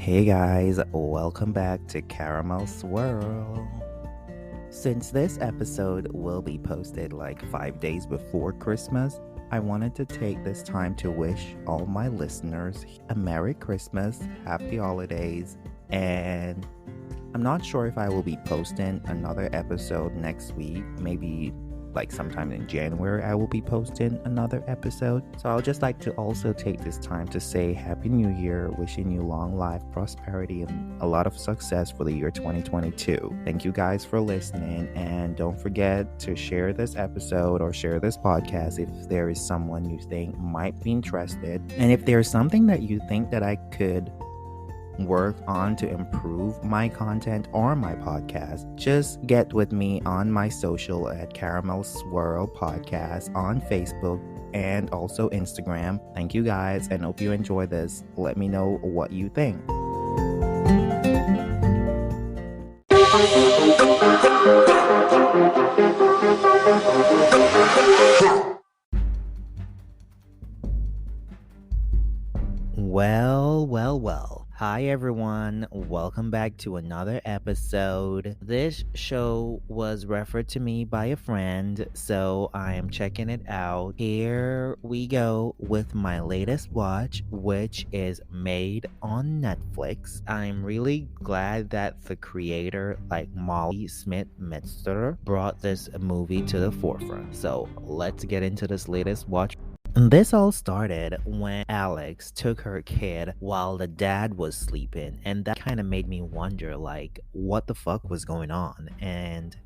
Hey guys, welcome back to Caramel Swirl. Since this episode will be posted like 5 days before Christmas, I wanted to take this time to wish all my listeners a Merry Christmas, Happy Holidays, and I'm not sure if I will be posting another episode next week, maybe like sometime in January I will be posting another episode. So I'll just like to also take this time to say Happy New Year, wishing you long life, prosperity, and a lot of success for the year 2022. Thank you guys for listening, and don't forget to share this episode or share this podcast if there is someone you think might be interested. And if there's something that you think that I could work on to improve my content or my podcast, just get with me on my social at Caramel Swirl Podcast on Facebook and also Instagram. Thank you guys, and hope you enjoy this. Let me know what you think. Well. Hi everyone, welcome back to another episode. This show was referred to me by a friend, so I am checking it out. Here we go with my latest watch, which is Maid on Netflix. I'm really glad that the creator, like Molly Smith-Metzger, brought this movie to the forefront. So let's get into this latest watch. This all started when Alex took her kid while the dad was sleeping, and that kind of made me wonder, like, what the fuck was going on and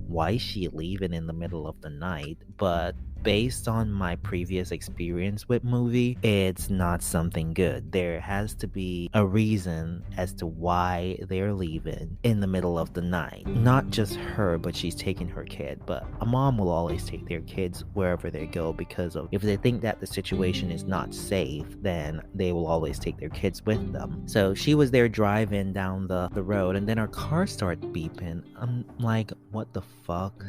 why is she leaving in the middle of the night? But based on my previous experience with movie, it's not something good. There has to be a reason as to why they're leaving in the middle of the night. Not just her, but she's taking her kid. But a mom will always take their kids wherever they go, because of if they think that the situation is not safe, then they will always take their kids with them. So she was there driving down the road, and then her car started beeping. I'm like, what the fuck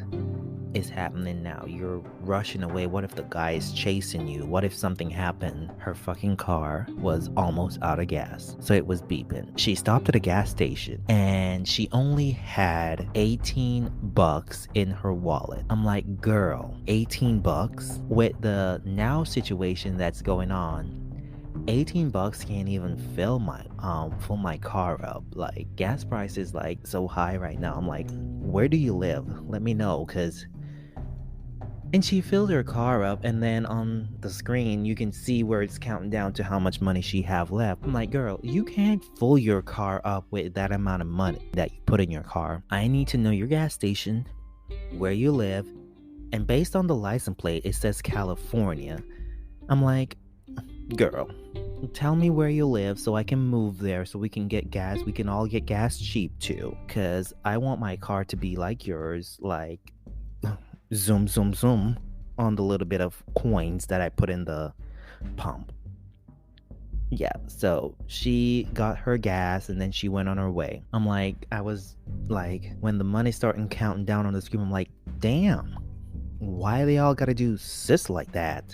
is happening now? You're rushing away. What if the guy is chasing you? What if something happened? Her fucking car was almost out of gas, so it was beeping. She stopped at a gas station and she only had $18 in her wallet. I'm like, girl, $18 with the now situation that's going on, $18 can't even fill my car up. Like, gas prices like so high right now. I'm like, where do you live? Let me know, cause. And she filled her car up, and then on the screen you can see where it's counting down to how much money she have left. I'm like, girl, you can't fill your car up with that amount of money that you put in your car. I need to know your gas station, where you live, and based on the license plate it says California. I'm like, girl, tell me where you live so I can move there, so we can get gas. We can all get gas cheap too, because I want my car to be like yours, like zoom on the little bit of coins that I put in the pump. Yeah, so she got her gas and then she went on her way. I was like, when the money started counting down on the screen, I'm like, damn, why they all gotta do sis like that?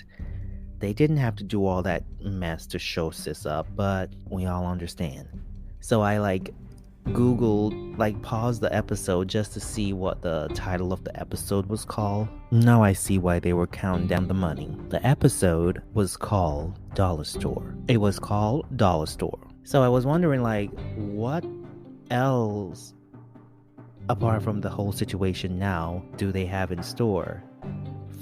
They didn't have to do all that mess to show sis up, but we all understand. So I Googled, paused the episode just to see what the title of the episode was called. Now I see why they were counting down the money. The episode was called Dollar Store. It was called Dollar Store. So I was wondering, what else, apart from the whole situation now, do they have in store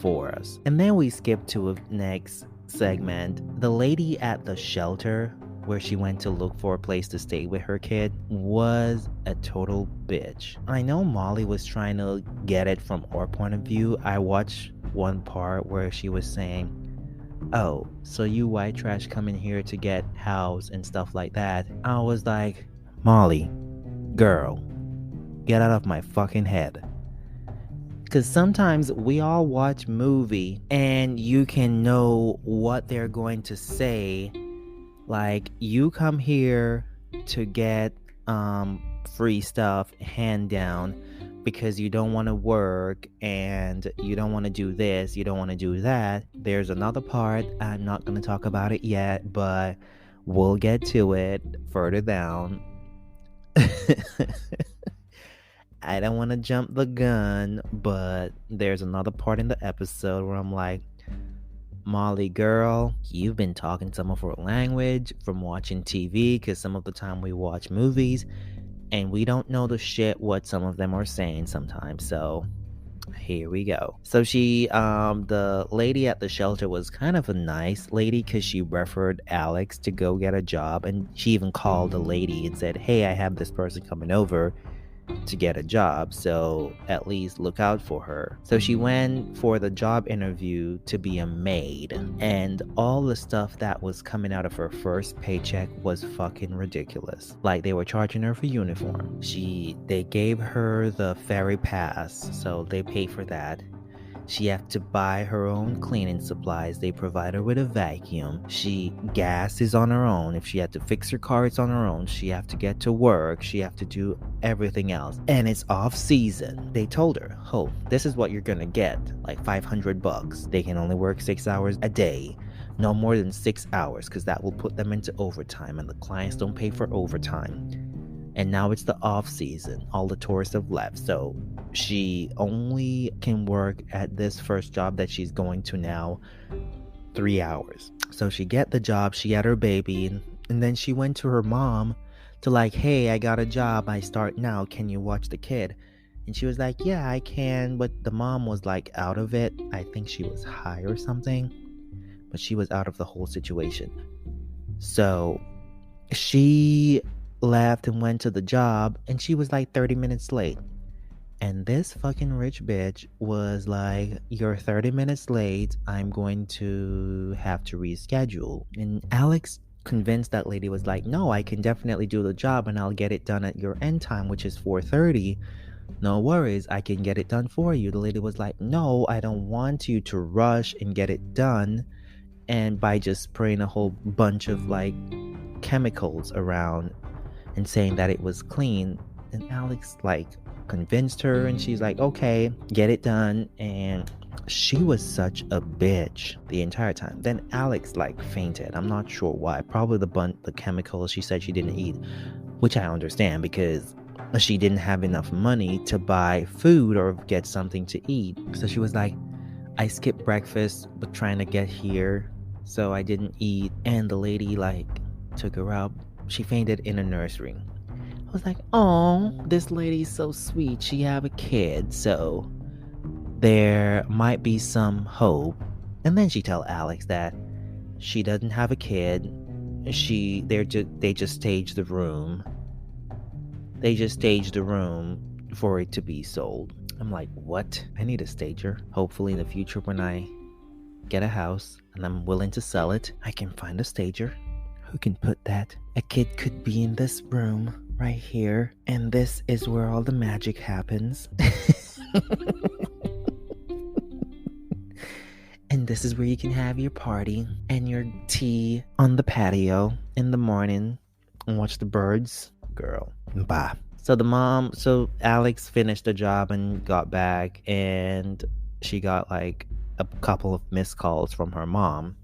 for us? And then we skip to a next segment. The lady at the shelter where she went to look for a place to stay with her kid was a total bitch. I know Molly was trying to get it from our point of view. I watched one part where she was saying, oh, so you white trash come in here to get housed and stuff like that. I was like, Molly, girl, get out of my fucking head. Because sometimes we all watch movie and you can know what they're going to say. Like, you come here to get free stuff hand down because you don't want to work and you don't want to do this, you don't want to do that. There's another part, I'm not going to talk about it yet, but We'll get to it further down. I don't want to jump the gun, but there's another part in the episode where I'm like, Molly girl, you've been talking some of her language from watching TV, because some of the time we watch movies and we don't know the shit what some of them are saying sometimes. So here we go. So the lady at the shelter was kind of a nice lady, because she referred Alex to go get a job, and she even called the lady and said, hey, I have this person coming over to get a job, so at least look out for her. So she went for the job interview to be a maid, and all the stuff that was coming out of her first paycheck was fucking ridiculous. Like, they were charging her for uniform. They gave her the ferry pass, so they paid for that. She had to buy her own cleaning supplies. They provide her with a vacuum. Gas is on her own. If she had to fix her car, it's on her own. She have to get to work. She have to do everything else. And it's off season. They told her, oh, this is what you're gonna get. Like $500. They can only work 6 hours a day. No more than 6 hours, because that will put them into overtime, and the clients don't pay for overtime. And now it's the off season. All the tourists have left. So she only can work at this first job that she's going to now 3 hours. So she get the job, she had her baby, and then she went to her mom to like, hey, I got a job, I start now, can you watch the kid? And she was like, yeah, I can. But the mom was like out of it. I think she was high or something, but she was out of the whole situation. So she left and went to the job, and she was like 30 minutes late. And this fucking rich bitch was like, you're 30 minutes late, I'm going to have to reschedule. And Alex convinced that lady, was like, no, I can definitely do the job, and I'll get it done at your end time, which is 4:30. No worries, I can get it done for you. The lady was like, no, I don't want you to rush and get it done, and by just spraying a whole bunch of like chemicals around and saying that it was clean. And Alex like convinced her, and she's like, okay, get it done. And she was such a bitch the entire time. Then Alex like fainted. I'm not sure why. Probably the chemicals she said she didn't eat, which I understand, because she didn't have enough money to buy food or get something to eat. So she was like, I skipped breakfast but trying to get here, so I didn't eat. And the lady like took her out. She fainted in a nursery. I was like, oh, this lady's so sweet. She have a kid, so there might be some hope. And then she tell Alex that she doesn't have a kid. They just staged the room. They just staged the room for it to be sold. I'm like, what? I need a stager. Hopefully in the future, when I get a house and I'm willing to sell it, I can find a stager who can put that. A kid could be in this room right here, and this is where all the magic happens. And this is where you can have your party and your tea on the patio in the morning and watch the birds. Girl, bye. So Alex finished the job and got back, and she got like a couple of missed calls from her mom.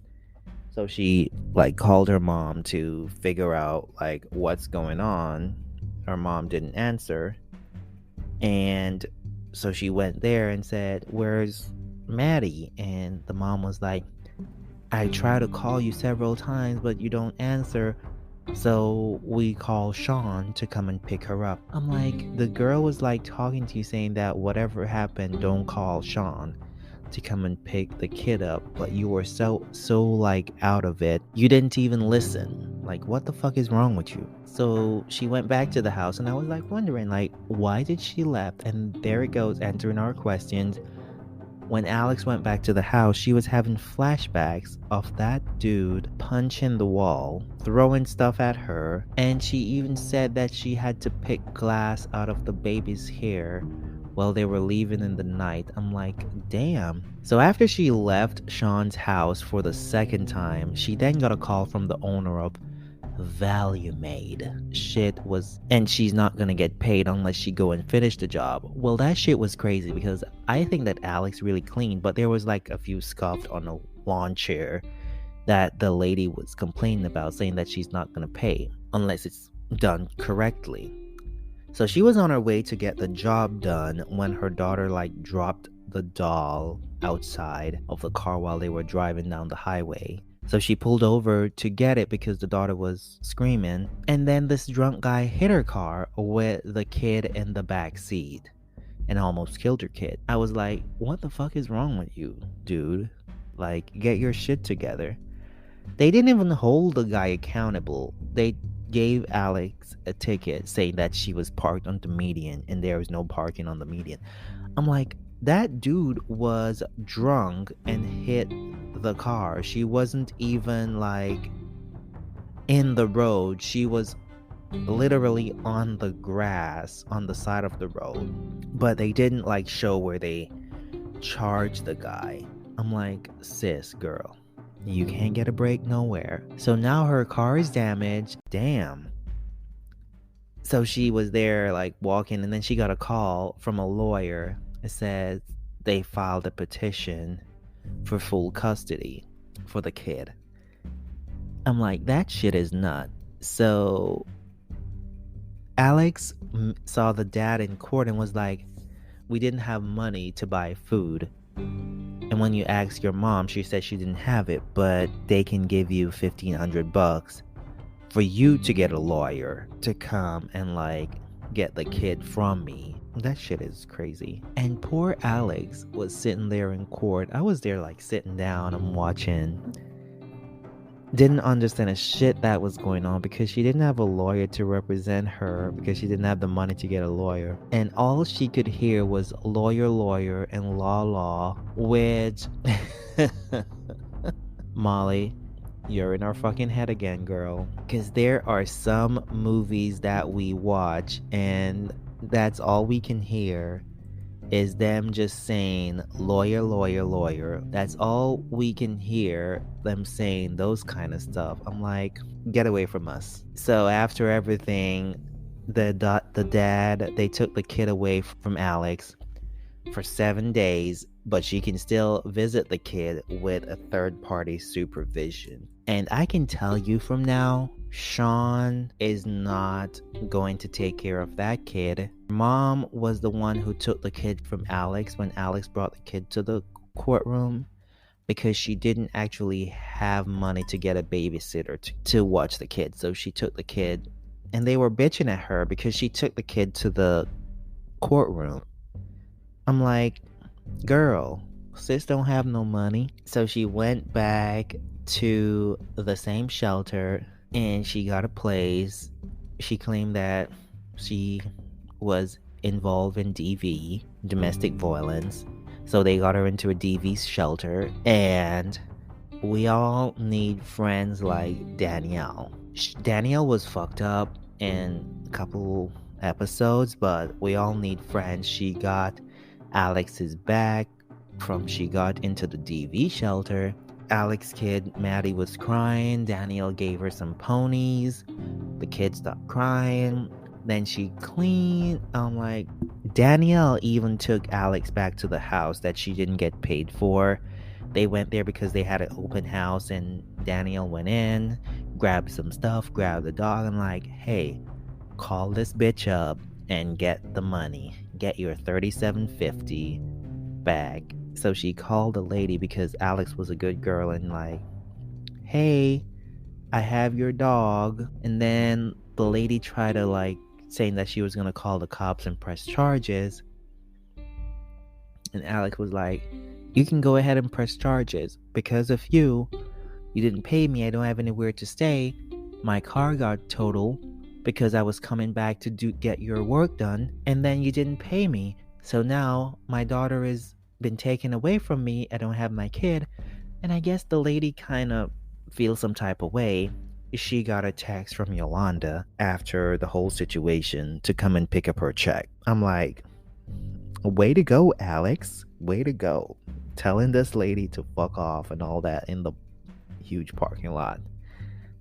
So she like called her mom to figure out like what's going on. Her mom didn't answer. And so she went there and said, where's Maddie? And the mom was like, I try to call you several times, but you don't answer. So we call Sean to come and pick her up. I'm like, the girl was like talking to you saying that whatever happened, don't call Sean to come and pick the kid up, but you were so like out of it. You didn't even listen. Like, what the fuck is wrong with you? So she went back to the house, and I was like wondering, like, why did she left? And there it goes, answering our questions. When Alex went back to the house, she was having flashbacks of that dude punching the wall, throwing stuff at her, and she even said that she had to pick glass out of the baby's hair while they were leaving in the night. I'm like, damn. So after she left Sean's house for the second time, she then got a call from the owner of Value Maid. And she's not gonna get paid unless she go and finish the job. Well, that shit was crazy, because I think that Alex really cleaned, but there was like a few scuffed on a lawn chair that the lady was complaining about, saying that she's not going to pay unless it's done correctly. So she was on her way to get the job done when her daughter like dropped the doll outside of the car while they were driving down the highway. So she pulled over to get it because the daughter was screaming. And then this drunk guy hit her car with the kid in the back seat and almost killed her kid. I was like, what the fuck is wrong with you, dude? Like, get your shit together. They didn't even hold the guy accountable. They gave Alex a ticket saying that she was parked on the median and there was no parking on the median. I'm like, that dude was drunk and hit the car. She wasn't even like in the road. She was literally on the grass on the side of the road. But they didn't like show where they charged the guy. I'm like, sis, girl, you can't get a break nowhere. So now her car is damaged. Damn. So she was there like walking, and then she got a call from a lawyer. It says they filed a petition for full custody for the kid. I'm like, that shit is nuts. So Alex saw the dad in court and was like, we didn't have money to buy food. And when you asked your mom, she said she didn't have it, but they can give you $1,500 for you to get a lawyer to come and like get the kid from me. That shit is crazy. And poor Alex was sitting there in court. I was there like sitting down and watching. Didn't understand a shit that was going on because she didn't have a lawyer to represent her because she didn't have the money to get a lawyer. And all she could hear was lawyer, lawyer, and law, which Molly, you're in our fucking head again, girl. Because there are some movies that we watch and that's all we can hear is them just saying lawyer, lawyer, lawyer. That's all we can hear them saying those kind of stuff. I'm like, get away from us. So after everything, the dad, they took the kid away from Alex for 7 days, but she can still visit the kid with a third-party supervision. And I can tell you from now, Sean is not going to take care of that kid. Mom was the one who took the kid from Alex when Alex brought the kid to the courtroom because she didn't actually have money to get a babysitter to watch the kid. So she took the kid, and they were bitching at her because she took the kid to the courtroom. I'm like, girl, sis don't have no money. So she went back to the same shelter and she got a place. She claimed that she was involved in DV, domestic violence. So they got her into a DV shelter, and we all need friends like Danielle. Danielle was fucked up in a couple episodes, but we all need friends. She got Alex's back from she got into the DV shelter. Alex's kid, Maddie, was crying. Danielle gave her some ponies. The kid stopped crying. Then she cleaned. I'm like, Danielle even took Alex back to the house that she didn't get paid for. They went there because they had an open house, and Danielle went in, grabbed some stuff, grabbed the dog. I'm like, hey, call this bitch up and get the money. Get your $37.50 back. So she called the lady because Alex was a good girl and like, hey, I have your dog. And then the lady tried to like saying that she was going to call the cops and press charges. And Alex was like, you can go ahead and press charges. Because of you didn't pay me. I don't have anywhere to stay. My car got totaled because I was coming back to get your work done. And then you didn't pay me. So now my daughter has been taken away from me. I don't have my kid. And I guess the lady kind of feels some type of way. She got a text from Yolanda after the whole situation to come and pick up her check. I'm like, way to go, Alex. Way to go. Telling this lady to fuck off and all that in the huge parking lot.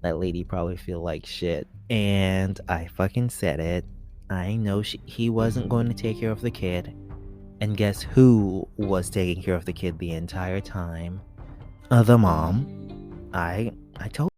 That lady probably feel like shit. And I fucking said it. I know he wasn't going to take care of the kid. And guess who was taking care of the kid the entire time? The mom. I told